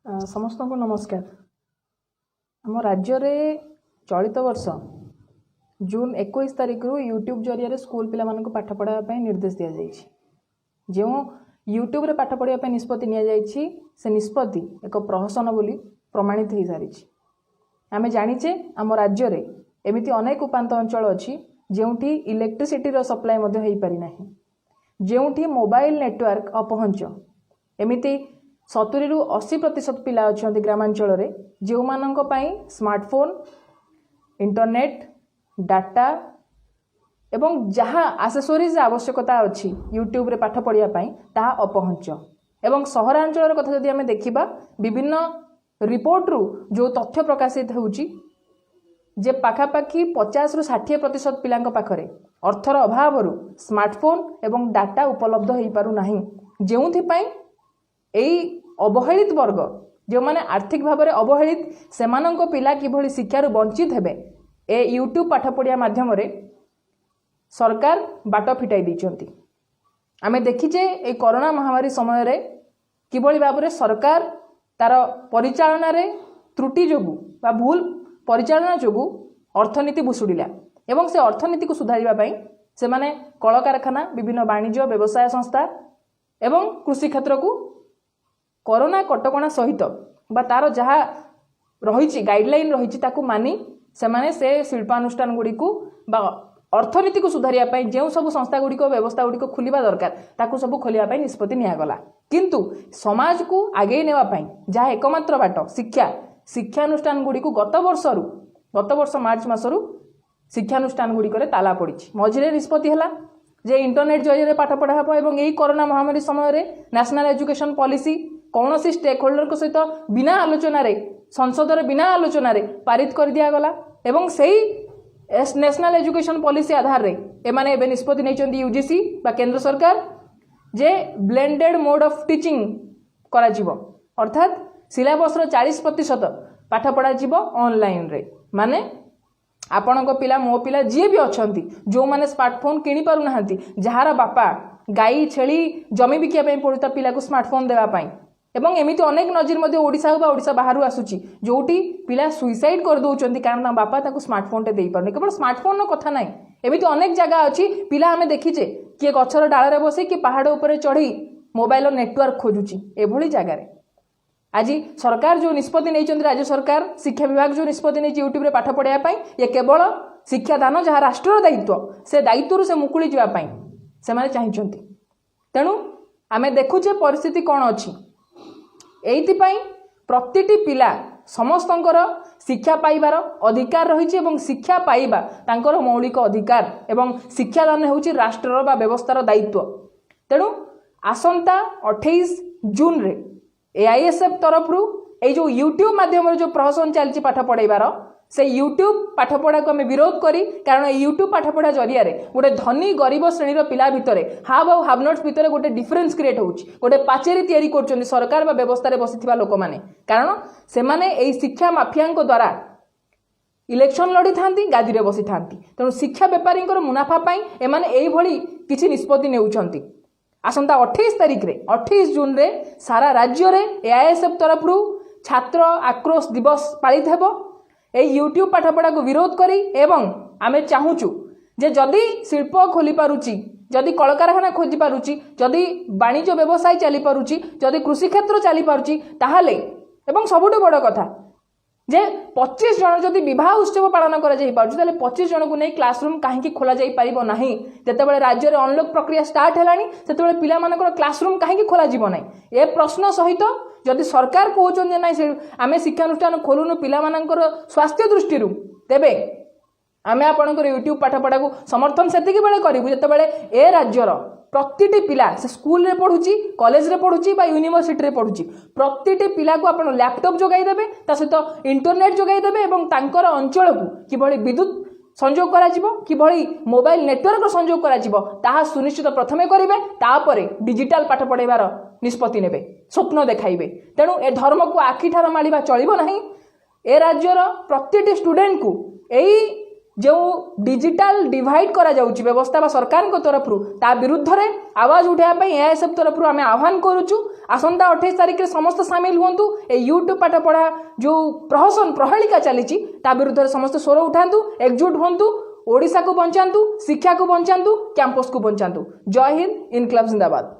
समस्त को नमस्कार। आम राज्य रे चलित वर्ष जून 21 तारीख रु यूट्यूब जरिया स्कूल पिला मानक पाठ पढ़ाई निर्देश दि जाइए। जो यूट्यूब रे पाठ पढ़ाई निष्पत्ति नि से निष्पत्ति एक प्रहसन बोली प्रमाणित हो सारी। आम जाचे आम राज्य रे एमती अनेक उपात अंचल अच्छी जोठी इलेक्ट्रिसिटी सप्लाई हो पारिना, जोठी मोबाइल नेटवर्क अपहंच एमती 70 रु 80% पिला अच्छा ग्रामांचल रे जो मानक पई स्मार्टफोन इंटरनेट डाटा एवं जहाँ आसेसोरीज आवश्यकता अच्छी यूट्यूब रे पाठ पढ़िया पई ताहा अपहंच। एवं सहरांचल कथा जदि आमे देखिबा विभिन्न रिपोर्ट रु जो तथ्य प्रकाशित होउची जे पाखापाखि 50 रु 60% पिलांक पाखरे अर्थर अभाव स्मार्टफोन एवं डाटा उपलब्ध हो पारु नाही, जेउथि पई एई अवहेलित वर्ग जो माने आर्थिक भाव में अवहेलित सेमानंक पिला किभली शिक्षारु वंचित हेबे ए यूट्यूब पाठ पढ़िया माध्यम रे सरकार बाट फिटाई दैचंती। आमे देखिचे ए कोरोना महामारी समय रे किभली भाव में सरकार तार परिचालना रे त्रुटि जोगु बा भूल परिचालना जोगु अर्थनीति बुसुडिला एवं से अर्थनीति को सुधारिबा पई से माने कल कारखाना विभिन्न वाणिज्य व्यवसाय संस्था एवं कृषि क्षेत्र को कोरोना कटकणा सहित बा तार जहाँ रही गाइडलाइन रही मानी से शिल्पानुष्ठान गुड़ी को बा अर्थनीति को सुधारिया जो सब संस्था गुड़िक व्यवस्था गुड़िक खोलिबा दरकार ताकू सब खोलिया निष्पत्ति नियागला, किंतु समाज को आगे नेवाई जहाँ एकमात्र बाट शिक्षानुष्ठान गुड़ी को गत वर्ष मार्च मासरू शिक्षानुष्ठान गुड़िक ताला पड़ी मझे निष्पत्ति है जे इंटरनेट जरिए पाठ पढ़ा एवं यही कोरोना महामारी समय नेशनल एजुकेशन पॉलिसी कौन सी स्टेक होल्डर सहित बिना आलोचन संसद बिना आलोचन पारित कर दिया गला एवं सही नेशनल एजुकेशन पॉलिसी आधार रे एमाने एबे निष्पत्ति नहीं यूजीसी बा केंद्र सरकार जे ब्लेंडेड मोड ऑफ टीचिंग करा जीवो, अर्थात सिलेबस रो 40% पाठ पढ़ा जीवो ऑनलाइन रे। माने आपणको पिला मो पिला जी भी अछंती जो माने स्मार्टफोन किनी पारु नाहंती, जहार बापा गाई छेली जमी बिकिया पई पड़ुता पिला को स्मार्टफोन देवा पई एवं एमिति अनेक नजर मध्य ओडिशा बा ओडिशा बाहरु आसुची जोटी पिला सुइसाइड कर दउचंती कारण बापा ताको स्मार्टफोन टे देई पारने। केवल स्मार्टफोन नो कथा नाही, एमिति अनेक जगह अछि पिला हमें देखिचे किए गछर डाल रे बसे कि पहाड़ ऊपर चढ़ी मोबाइल नेटवर्क खोजुची एभली जगह रे। आज सरकार जो निष्पत्ति नहीं राज्य सरकार शिक्षा विभाग जो निष्पत्ति नहीं यूट्यूब रे पाठ पढ़ाया पाई ये केवल शिक्षादान जहाँ राष्ट्र दायित्व से दायित्व से मुकुली जावाई से माने चाहिंचंती। तेणु आमे देखुचे परिस्थिति कौन अच्छी एइथिपाई प्रतिटी पिला समस्तंकर शिक्षा पाइबार अधिकार रही एवं शिक्षा पाइबा तांकर मौलिक अधिकार एवं शिक्षादान होउची राष्ट्रर बा व्यवस्थार दायित्व। तेणु आसंता 28 जून रे एआईएसएफ तरफ रु ए जो यूट्यूब माध्यम जो प्रहसन चलती पाठ पढ़ाइबार से यूट्यूब पाठ पढ़ा को आम विरोध करी, कारण यूट्यूब पाठ पढ़ा जरिया गोटे धनी गरीब श्रेणी पिला भितर हाव आउ हाव नट्स भितर गोटे डिफरेन्स क्रिएट होउची, गोटे पाचेरी तैयारी कर सरकार बा व्यवस्था बसिथिबा लोक माने, कारण से माने एई शिक्षा माफिया द्वारा इलेक्शन लड़ी थांती गादी रे बसी थांती। तेणु शिक्षा बेपारी मुनाफा पाई एमाने एई भली किछि निष्पत्ति नेउछंती। आसंता 28 तारीख रे 28 जून रे सारा राज्य रे एआईएसएफ तरफ रु छात्र आक्रोश दिवस पालित हेबो ए यूट्यूब पाठ पढ़ा को विरोध करी एवं आमे चाहूचु जे जदि शिल्प खोली पारुची, जदि कल कारखाना खोजी पारुची, जदि वाणिज्य व्यवसाय चली पारुची, जदि कृषि क्षेत्र चली पारुची ताहाले एवं सबुठु बड़ कथा जे 25 जन जदि विवाह उत्सव पालन करा जाई पारुची ताले 25 जन को नै क्लासरूम काहेकि खोला जाई परिबो नाही। जेतेबेले राज्य रे अनलॉक प्रक्रिया स्टार्ट हेलानी सेतेबेले पिला मानकर क्लासरूम काहेकि खोला जीवो नाही ए प्रश्न सहित जदि सरकार कहउछन ना आमे शिक्षानुष्ठान खोलुनु पिला मानकर स्वास्थ्य दृष्टि तेबे आमे आपनकर यूट्यूब पाठ पढ़ा को समर्थन सेतिकी बेले करिबु जेतेबेले ए राज्यर प्रतिटी पिला से स्कूल रे पढ़ुची, कॉलेज रे पढ़ुची बा यूनिवर्सिटी रे पढ़ुची, प्रतिटी पिला को आपण लैपटॉप जोगाई देबे ता सहित इंटरनेट जोगाई देबे एवं तांकर अंचल को किभली विद्युत संयोग करा जिवो, किभली मोबाइल नेटवर्क संयोग करा जिवो ताहा सुनिश्चित प्रथमे करिवे, तापरे डिजिटल पाठ पढ़ाइबार निष्पत्ति नेबे, स्वप्न देखाइबे। तेणु ए धर्म को आखिठार मालिबा चलिबो नाही। ए राज्यर प्रतिटी स्टूडेंट को एई जो डिजिटल डिवाइड करा जाउची व्यवस्था बा सरकार को तरफ ता विरुद्ध रे आवाज उठाया एएसएफ तरफ आम आह्वान करुचु। आसंता 28 तारिख समस्त सामिल हुंतु ए यूट्यूब पाठ पढ़ा जो प्रहसन प्रहेलिका चली ता विरुद्ध समस्त स्वर उठातु एकजुट हूँ। ओडिशा को बंचातु, शिक्षा को बंचातु, कैंपस को बंचातु। जय हिंद, इनकलाब जिंदाबाद।